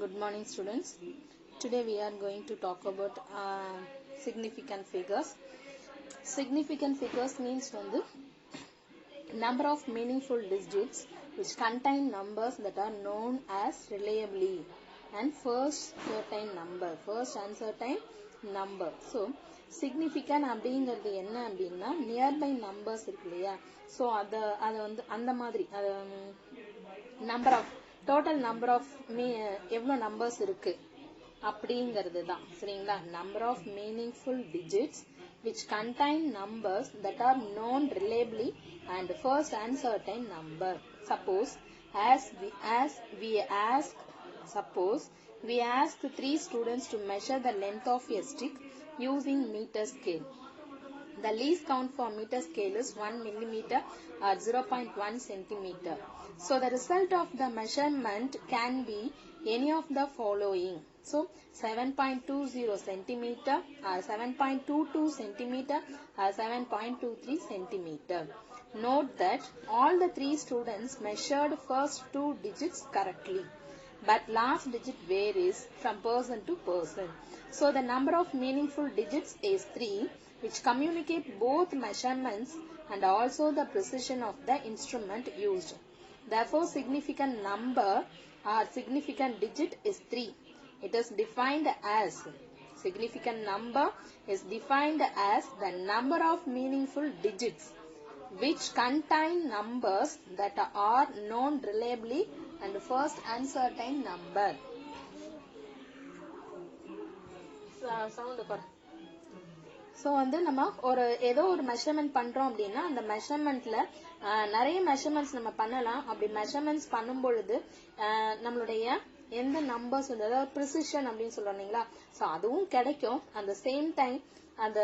Good morning, students. Today we are going to talk about significant figures. Significant figures means number of meaningful digits which contain numbers that are known as reliably and first uncertain number. So significant அப்படிங்கிறது என்ன அப்படின்னா nearby numbers இருக்கு இல்லையா, so அதை அந்த மாதிரி number of total number of எவ்வளோ numbers இருக்கு அப்படிங்கிறது தான். சரிங்களா? Number of meaningful digits which contain numbers that are known reliably and first uncertain number. Suppose we ask 3 students to measure the length of a stick using meter scale. The least count for meter scale is 1 millimeter or 0.1 centimeter. So the result of the measurement can be any of the following. So 7.20 centimeter or 7.22 centimeter or 7.23 centimeter. Note that all the 3 students measured first 2 digits correctly, but last digit varies from person to person. So the number of meaningful digits is 3, which communicate both measurements and also the precision of the instrument used. Therefore, significant number or significant digit is 3. It is defined as significant number is defined as the number of meaningful digits which contain numbers that are known reliably and first uncertain number. So நம்ம ஏதோ ஒரு measurement பண்றோம் அப்படின்னா அந்த மெஷர்மெண்ட்ல நிறைய measurements நம்ம பண்ணலாம். அப்படி மெஷர்மெண்ட்ஸ் பண்ணும் பொழுது நம்மளுடைய எந்த நம்பர்ஸ் அதாவது ப்ரிசிஷன் அப்படின்னு சொல்றோம் இல்லைங்களா, ஸோ அதுவும் கிடைக்கும். அந்த சேம் டைம் அந்த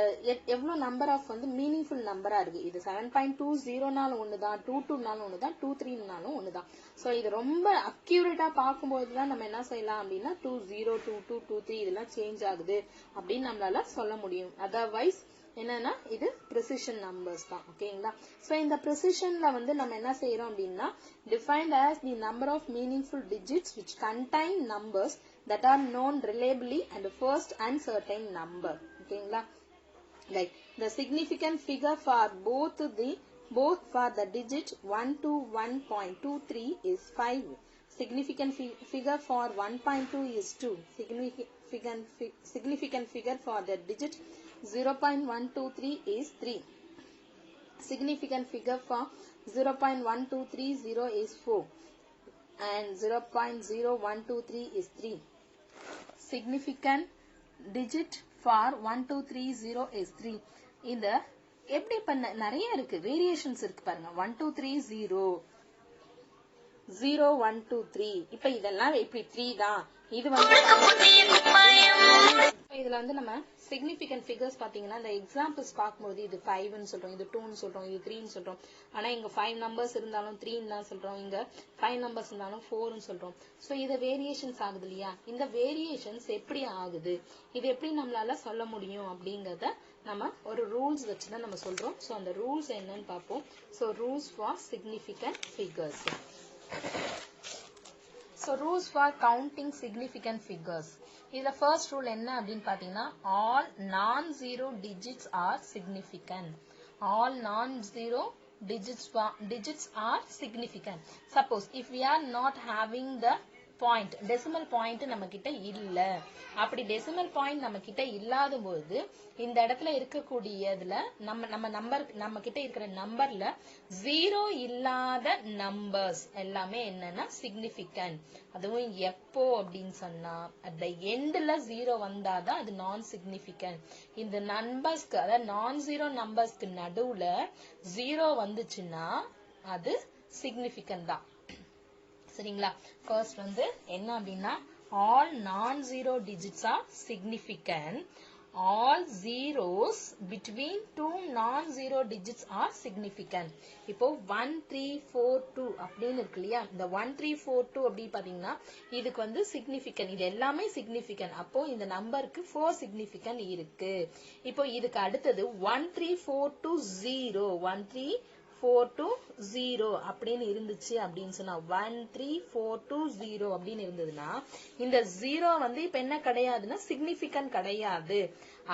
எவ்வளோ நம்பர் ஆஃப் மீனிங்ஃபுல் நம்பரா இருக்கு. இது 7.20நாலும் ஒண்ணுதான், 22நாலும் ஒண்ணுதான், 23நாலும் ஒண்ணுதான். ஸோ இது ரொம்ப அக்யூரேட்டா பார்க்கும்போது தான் நம்ம என்ன செய்யலாம் அப்படின்னா 20, 22, 23 இதெல்லாம் சேஞ்ச் ஆகுது அப்படின்னு நம்மளால சொல்ல முடியும். அதர்வைஸ் என்னன்னா இது ப்ரிசிஷன் நம்பர்ஸ் தான். ஓகேங்களா? ஸோ இந்த ப்ரிசிஷன்ல நம்ம என்ன செய்யறோம் அப்படின்னா defined as the number of meaningful digits which contain numbers that are known reliably and first uncertain number. ஓகேங்களா? Like the significant figure for both for the digit 1 to 1.23 is 5. Significant figure for 1.2 is 2. Significant figure for the digit 0.123 is 3. Significant figure for 0.1230 is 4 and 0.0123 is 3. Significant digit for 1230 is 3. இந்த எப்படி பண்ண நிறைய இருக்கு, variations இருக்கு பாருங்க. 1230 0123 இப்ப இதெல்லாம் இப்படி 3 தான். இது இதுல நம்ம சிக்னிபிகன்ட் ஃபிகர்ஸ் பாத்தீங்கன்னா இந்த எக்ஸாம்பிள்ஸ் பார்க்கும்போது இது 5ன்னு சொல்றோம், இது 2ன்னு சொல்றோம், இது 3ன்னு சொல்றோம். ஆனா இங்க 5 நம்பர்ஸ் இருந்தாலும் 3ன்னு தான் சொல்றோம், இங்க 5 நம்பர்ஸ் இருந்தாலும் 4ன்னு சொல்றோம். சோ இது வேரியேஷன்ஸ் ஆகுது இல்லையா? இந்த வேரியேஷன்ஸ் எப்படி ஆகுது, இது எப்படி நம்மளால சொல்ல முடியும் அப்படிங்கறத நம்ம ஒரு ரூல்ஸ் வச்சுதான் நம்ம சொல்றோம். சோ அந்த ரூல்ஸ் என்னன்னு பார்ப்போம். So rules for significant figures. So rules for counting significant figures. இதுல first rule என்ன அப்படின்னு பாத்தீங்கன்னா all non-zero digits are significant. All non-zero digits are significant. Suppose if we are not having the point, decimal point நம்ம கிட்ட இல்ல, அப்படி decimal point நம்ம கிட்ட இல்லாத போது இந்த இடத்துல இருக்கக்கூடியதுல நம்ம கிட்ட இருக்கிற நம்பர்ல 0 இல்லாத நம்பர்ஸ் எல்லாமே என்னன்னா சிக்னிபிகன்ட். அதுவும் எப்போ அப்படின்னு சொன்னா at the endல 0 வந்தாதான் அது நான் சிக்னிபிகன்ட். இந்த நம்பர்ஸ்க்கு அதாவது நான் ஜீரோ நம்பர்ஸ்க்கு நடுவுல 0 வந்துச்சுன்னா அது சிக்னிபிகன்ட் தான். சரிங்களா? ஃபர்ஸ்ட் என்ன அப்படின்னா all non-zero digits are significant. All zeros between two non-zero digits are significant. இப்போ 1 3 4 2 அப்படின்னு இருக்கு இல்லையா? இந்த 1 3 4 2 அப்படி பாத்தீங்கன்னா இதுக்கு significant, இது எல்லாமே significant. அப்போ இந்த நம்பருக்கு 4 significant இருக்கு. இப்போ இதுக்கு அடுத்தது 1 3 4 2 0 1 3 1342 அப்படின்னு இருந்துச்சு அப்படின்னு சொன்னா 13420 அப்படின்னு இருந்ததுன்னா இந்த 0 வந்து இப்ப என்ன கிடையாதுன்னா சிக்னிபிகன்ட் கிடையாது.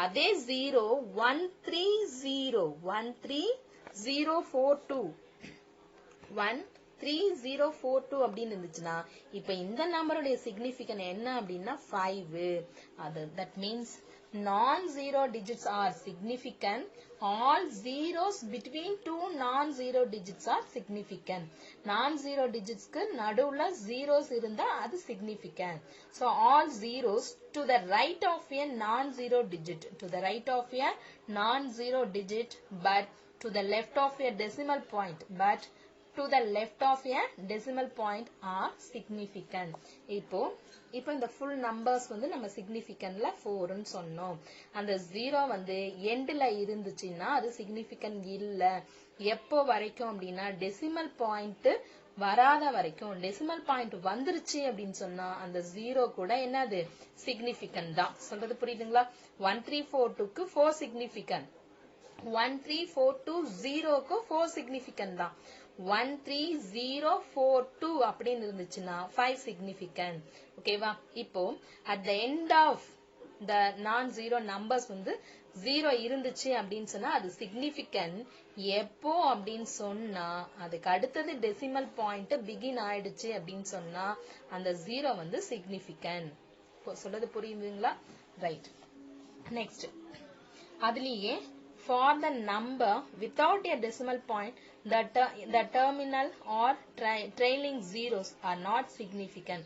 அதே 0 13042 13042 அப்படின்னு இருந்துச்சுன்னா இப்ப இந்த நம்பருடைய சிக்னிபிகன்ட் என்ன அப்படின்னா 5. that means non-zero digits are significant. All zeros between two non-zero digits are significant. Non-zero digits க்கு நடுவுல zeros இருந்தா அது significant. So all zeros to the right of a non-zero digit, to the right of a non-zero digit, but to the left of a decimal point, but to the left of a decimal point are significant. இப்போ இந்த full numbers வந்து நம்ம significantல 4 ன்னு சொன்னோம். அந்த 0 வந்து endல இருந்துச்சுன்னா அது significant இல்ல. எப்போ வரைக்கும் அப்படின்னா decimal point வராத வரைக்கும். decimal point வந்துருச்சு அப்படின்னு சொன்னா அந்த 0 கூட என்னது significant தான். சொல்றது புரியுதுங்களா? 1342க்கு 4 significant. 13420க்கு 4 significant தான். 13042 அப்படின்னு இருந்துச்சுன்னா 5 significant. ஓகேவா? இப்போ at the end of the non-zero numbers வந்து 0 இருந்துச்சு அப்படின்னு சொன்னா அது significant. எப்போ அப்படின்னு சொன்னா அதுக்கு அடுத்தது decimal point begin ஆயிடுச்சு அப்படின்னு சொன்னா அந்த 0 வந்து significant. சொல்றது புரியுதுங்களா? ரைட். நெக்ஸ்ட் அதுலயே for the number without a decimal point, the terminal or trailing zeros are not significant.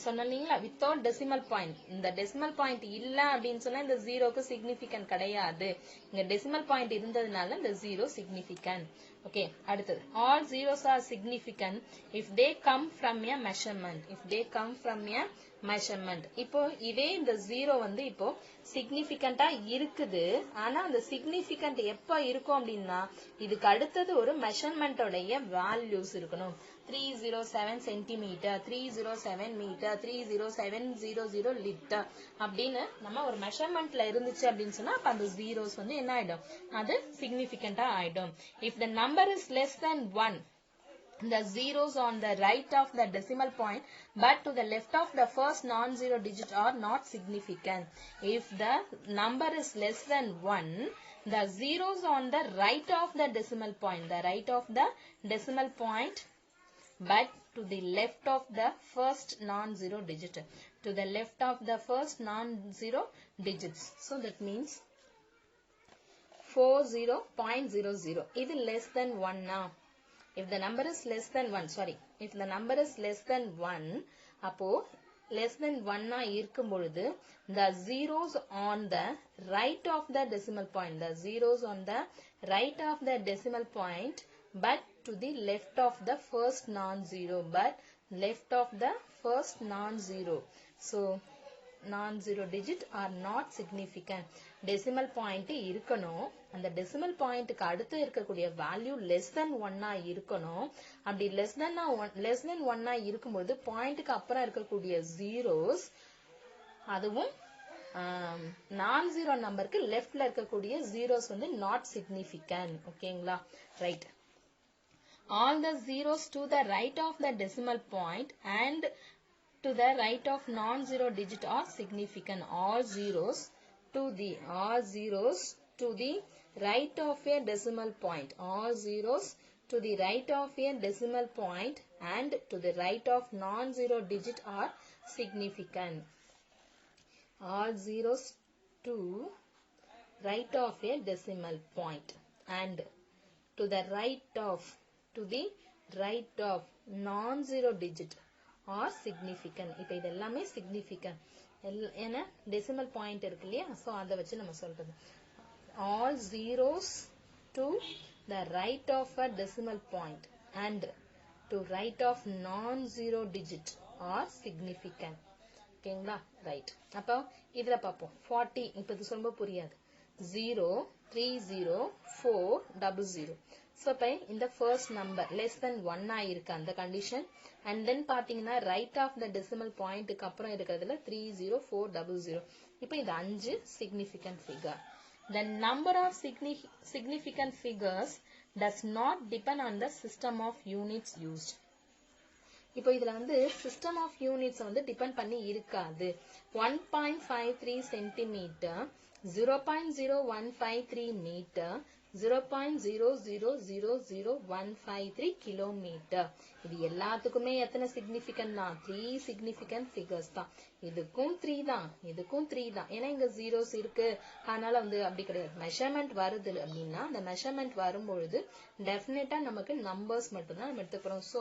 சொன்னீங்களா without decimal point. இந்த decimal point இல்ல அப்படின்னு சொன்னா இந்த 0க்கு significant கிடையாது. இங்க decimal point இருந்ததுனால இந்த 0 significant. Okay, அடுத்தது all zeros are significant if they come from a measurement. If they come from a measurement. இப்போ இதே இந்த 0 வந்து இப்போ சிக்னிபிகண்டா இருக்குது. ஆனா அந்த சிக்னிபிகண்ட் எப்ப இருக்கும் அப்படின்னா இதுக்கு அடுத்தது ஒரு மெஷர்மெண்டோடைய வேல்யூஸ் இருக்கணும். 307 சென்டிமீட்டர், 307 மீட்டர், 30700 லிட்டர் அப்படின்னு நம்ம ஒரு மெஷர்மெண்ட்ல இருந்துச்சு அப்படின்னு சொன்னா அப்ப அந்த ஜீரோஸ் வந்து என்ன ஆயிடும்? அது சிக்னிபிகண்டா ஆயிடும். If the number is less than 1, the zeros on the right of the decimal point but to the left of the first non-zero digit are not significant. If the number is less than 1, the zeros on the right of the decimal point, the right of the decimal point but to the left of the first non-zero digit, to the left of the first non-zero digits. So that means 40.00. Is less than 1 now. If the number is less than 1, sorry, if the number is less than 1, அப்போ less than 1 இருக்கும் பொழுது the zeros on the right of the decimal point, the zeros on the right of the decimal point but to the left of the first non-zero, but left of the first non-zero. So non-zero digit are not significant. Decimal point இருக்கணும். அந்த decimal pointக்கு அடுத்து இருக்கக்கூடிய value less than 1 இருக்கணும். அப்படி less than 1 இருக்கும்போது பாயிண்ட்க்கு அப்புறம் இருக்கக்கூடிய zeros அதுவும் non-zero நம்பருக்கு லெஃப்ட்ல இருக்கக்கூடிய zeros வந்து not significant. ஓகேங்களா? Right. All the zeros to the right of the decimal point and to the right of non-zero digit are significant. All zeros to the right of a decimal point. All zeros to the right of a decimal point and to the right of non-zero digit are significant. All zeros to right of a decimal point and to the right of non-zero digit are significant. இப்ப இது எல்லாமே significant. ஏன்னா decimal point இருக்கு இல்லையா? So அதை வச்சு நம்ம சொல்றது. All zeros to the right of a decimal point and to right of non-zero digit are significant. ஓகேங்களா? ரைட். அப்போ இதுல பார்ப்போம். 40 இப்ப இது சொல்லும்போது புரியாது. 0304000. So இப்ப இந்த first number less than 1 இருக்கு அந்த கண்டிஷன். And then பாத்தீங்கன்னா right of the decimal pointக்கு அப்புறம் இருக்கிறதுல 30400. இப்ப இது 5 significant figure. The number of significant figures does not depend on the system of units used. இப்போ இதுல வந்து system of units வந்து டிபெண்ட் பண்ணி இருக்காது. 1.53 சென்டிமீட்டர், 0.0153 மீட்டர், 0.000153 கிலோமீட்டர். இது எல்லாத்துக்குமே எத்தனை சிக்னிஃபிகன்ட் தான்? 3 சிக்னிஃபிகன்ட் ஃபிகர்ஸ் தான். இதுக்கும் 3 தான், இதுக்கும் 3 தான். ஏன்னா இங்க ஜீரோஸ் இருக்கு, அதனால வந்து அப்படி கிடையாது. மெஷர்மெண்ட் வருது அப்படின்னா அந்த மெஷர்மெண்ட் வரும்பொழுது டெஃபினட்டா நமக்கு நம்பர்ஸ் மட்டும் தான் நம்ம எடுத்துக்கிறோம். So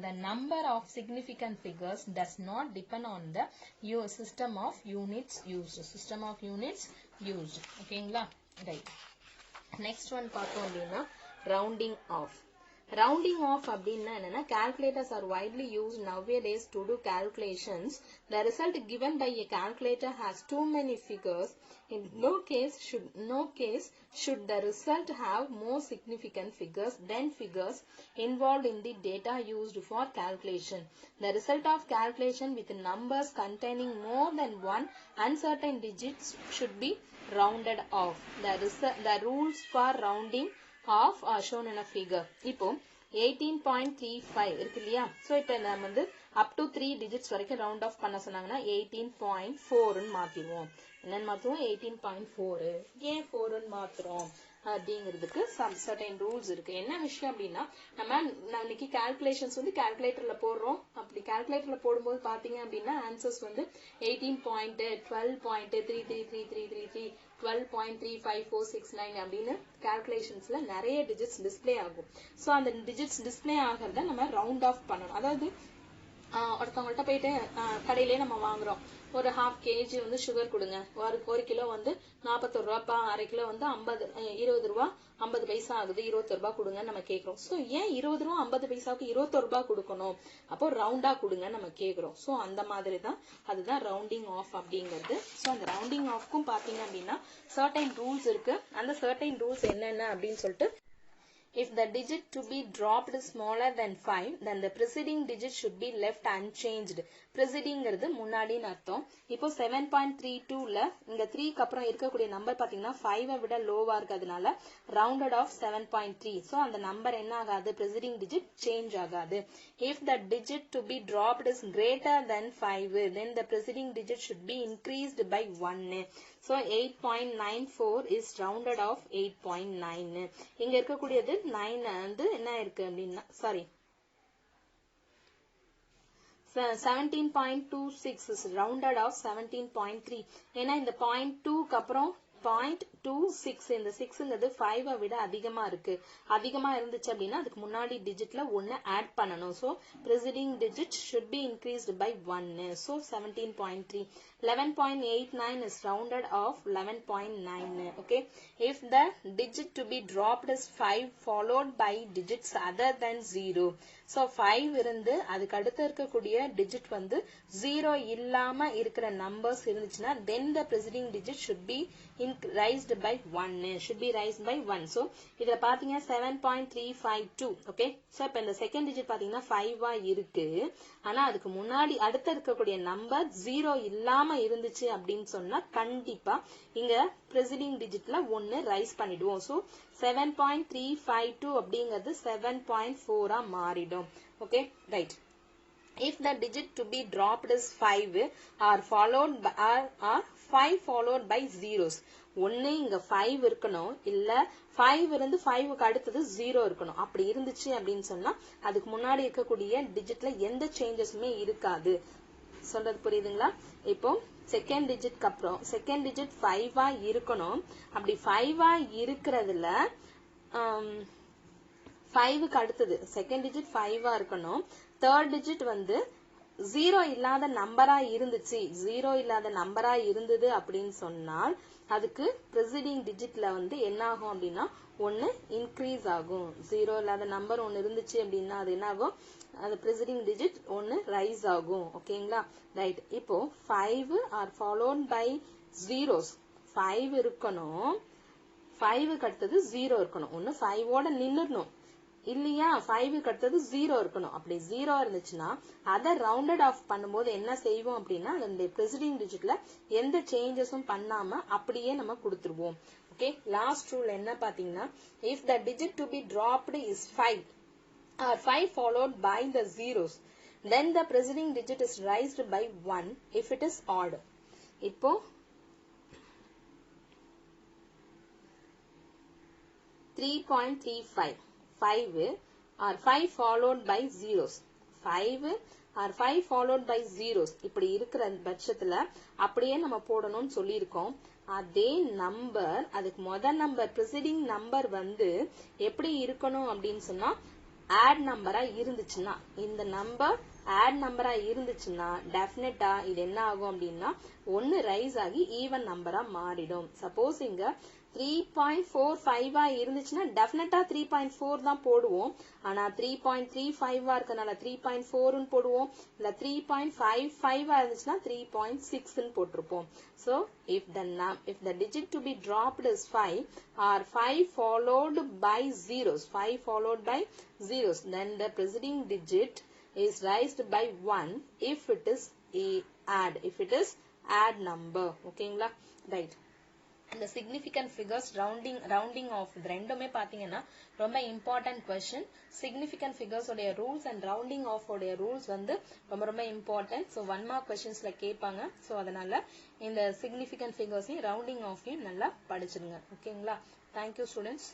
the number of significant figures does not depend on the system of units used. System of units used. ஓகேங்களா? ரைட். நெக்ஸ்ட் ஒன் பார்த்தோம் அப்படின்னா rounding off. Rounding off அப்படின்னா என்னன்னா, calculators are widely used nowadays to do calculations. The result given by a calculator has too many figures. In no case should the result have more significant figures than figures involved in the data used for calculation. The result of calculation with numbers containing more than one uncertain digits should be rounded off. The rules for rounding off are shown in a figure. இப்போ 18.35 இருக்கு இல்லையா? So இப்போ நம்ம வந்து up to 3 digits வரைக்கும் round off பண்ண சொன்னாங்கன்னா 18.4 ன்னு மாத்திடுவோம். என்னன்னு மாத்துவோம்? 18.4. ஏன் 4 ன்னு மாத்துறோம் அப்படிங்கிறதுக்கு some certain rules இருக்கு. என்ன விஷயம் அப்படின்னா, நம்ம இன்னைக்கு கால்குலேஷன்ஸ் வந்து கால்குலேட்டர்ல போடுறோம். அப்படி கால்குலேட்டர்ல போடும்போது பாத்தீங்க அப்படின்னா ஆன்சர்ஸ் வந்து 18.12.333333 12.35469 அப்படின்னு கால்குலேஷன்ஸ்ல நிறைய டிஜிட்ஸ் டிஸ்பிளே ஆகும். சோ அந்த டிஜிட்ஸ் டிஸ்பிளே ஆகிறத நம்ம ரவுண்ட் ஆஃப் பண்ணணும். அதாவது ஒருத்தவங்கள்ட்ட போயிட்டு கடையிலே நம்ம வாங்குறோம், ஒரு 1/2 kg வந்து சுகர் கொடுங்க, ஒரு கிலோ வந்து 41 ரூபாப்பா, அரை கிலோ வந்து 20 ரூபா 50 பைசா ஆகுது, 21 ரூபாய் கொடுங்க நம்ம கேக்குறோம். சோ ஏன் 20 ரூபா 50 பைசாவுக்கு 21 ரூபாய் கொடுக்கணும்? அப்போ ரவுண்டா கொடுங்க நம்ம கேக்குறோம். சோ அந்த மாதிரி தான், அதுதான் ரவுண்டிங் ஆஃப் அப்படிங்கிறது. சோ அந்த ரவுண்டிங் ஆஃப்க்கும் பாத்தீங்க அப்படின்னா சர்டைன் ரூல்ஸ் இருக்கு. அந்த சர்டைன் ரூல்ஸ் என்னென்ன அப்படின்னு சொல்லிட்டு, if the digit to be dropped is smaller than 5, then the preceding digit should be left unchanged. precedingங்கிறது முன்னாடின்னு அர்த்தம். இப்போ 7.32ல இங்க 3க்கு அப்புறம் இருக்கக்கூடிய நம்பர் பாத்தீங்கன்னா 5 விட லோவா இருக்கிறதுனால rounded off 7.3. சோ அந்த நம்பர் என்ன ஆகாது? preceding digit change ஆகாது. if the digit to be dropped is greater than 5, then the preceding digit should be increased by 1. so 8.94 is rounded off 8.9. இங்க இருக்கக்கூடியது 9 வந்து என்ன இருக்கு அப்படின்னா, சாரி 17.26 is rounded off 17.3. ஏன்னா இந்த 0.2க்கு அப்புறம் 0.26, இந்த 6ங்கிறது 5 விட அதிகமா இருக்கு. அதிகமா இருந்துச்சு அப்படின்னா அதுக்கு முன்னாடி டிஜிட்ல 1 ஆட் பண்ணணும். So preceding digit should be increased by 1. so 17.3. 11.89 is rounded off 11.9. okay. if the digit to be dropped is 5 followed by digits other than 0. so 5 இருந்து அதுக்கு அடுத்து இருக்கக்கூடிய டிஜிட் வந்து 0 இல்லாம இருக்கிற நம்பர்ஸ் இருந்துச்சுன்னா then the preceding digit should be raised by 1. should be raised by 1. so இதுல பாத்தீங்க 7.352. okay. so இப்ப இந்த செகண்ட் டிஜிட் பாத்தீங்கன்னா 5 இருக்கு. ஆனா அதுக்கு முன்னாடி அடுத்து இருக்கக்கூடிய நம்பர் 0 இல்லாம இருந்துச்சு அப்படின்னு சொன்னா கண்டிப்பா இங்க preceding digitல 1 ரைஸ் பண்ணிடுவோம். so 7.352 அப்படிங்கிறது 7.4 மாறிடும். okay, right. if the digit to be dropped is 5 or 5 followed by zeros, ஒன்னு இங்க 5 இருக்கணும், இல்ல 5 இருந்து 5க்கு அடுத்தது 0 இருக்கணும். அப்படி இருந்துச்சு அப்படின்னு சொன்னா அதுக்கு முன்னாடி இருக்கக்கூடிய டிஜிட்ல எந்த சேஞ்சஸுமே இருக்காது. சொல்றது புரியுதுங்களா? இப்போ செகண்ட் டிஜிட்க்கு அப்புறம் செகண்ட் டிஜிட் 5 இருக்கணும். அப்படி 5 இருக்கிறதுல 5க்கு அடுத்தது செகண்ட் டிஜிட் 5 இருக்கணும். தேர்ட் டிஜிட் வந்து 0 இல்லாத நம்பரா இருந்துச்சு, 0 இல்லாத நம்பரா இருந்தது அப்படின்னு சொன்னால் அதுக்கு preceding digitல வந்து என்ன ஆகும் அப்படின்னா 1 இன்க்ரீஸ் ஆகும். 0 இல்லாத நம்பர் 1 இருந்துச்சு அப்படின்னா அது என்ன ஆகும்? அது preceding digit 1 ரைஸ் ஆகும். ஓகேங்களா? ரைட். இப்போ 5 are followed by zeros. 5 இருக்கணும், 5க்கு அடுத்தது 0 இருக்கணும். ஒன்னு 5ஓட நின்னுடணும், இல்லையா 5க்கு அடுத்தது 0 இருக்கணும். அப்படி 0 இருந்துச்சுன்னா அதை ரவுண்டட் ஆஃப் பண்ணும்போது என்ன செய்வோம் அப்படின்னா அந்த preceding digitல எந்த சேஞ்சஸும் பண்ணாம அப்படியே நம்ம கொடுத்துருவோம். Okay, last rule என்ன பாத்தீங்கன்னா, if the digit to be dropped is 5 or 5 followed by the zeros, then the preceding digit is raised by 1 if it is odd. இப்போ 3.35 5 or 5 followed by zeros, 5 or 5 followed by zeros இப்படி இருக்கிற பட்சத்துல அப்படியே நம்ம போடணும்னு சொல்லியிருக்கோம். அதே number, அதுக்கு முதல் நம்பர் preceding நம்பர் வந்து எப்படி இருக்கணும் அப்படின்னு சொன்னா ஆட் நம்பரா இருந்துச்சுன்னா, இந்த நம்பர் ஆட் நம்பரா இருந்துச்சுன்னா டெஃபினட்டா இது என்ன ஆகும் அப்படின்னா ஒன்னு ரைஸ் ஆகி ஈவன் நம்பரா மாறிடும். சப்போஸ் இங்க 3.45 இருந்துச்சுன்னா டெஃபினட்டா 3.4 தான் போடுவோம். ஆனா 3.35 இருக்கனால 3.4 போடுவோம். இல்ல 3.55 இருந்துச்சுன்னா 3.6 போட்டிருப்போம். So if the digit to be dropped is 5 or 5 followed by zeros, 5 followed by zeros, then the preceding digit is raised by 1 if it is add number. ஓகேங்களா? ரைட். இந்த significant figures rounding off இது ரெண்டுமே பாத்தீங்கன்னா ரொம்ப important question. significant figures உடைய rules and rounding off உடைய rules வந்து ரொம்ப important. so 1 mark questionsல கேட்பாங்க. so அதனால இந்த significant figures rounding off நல்லா படிச்சிருங்க. ஓகேங்களா? thank you students.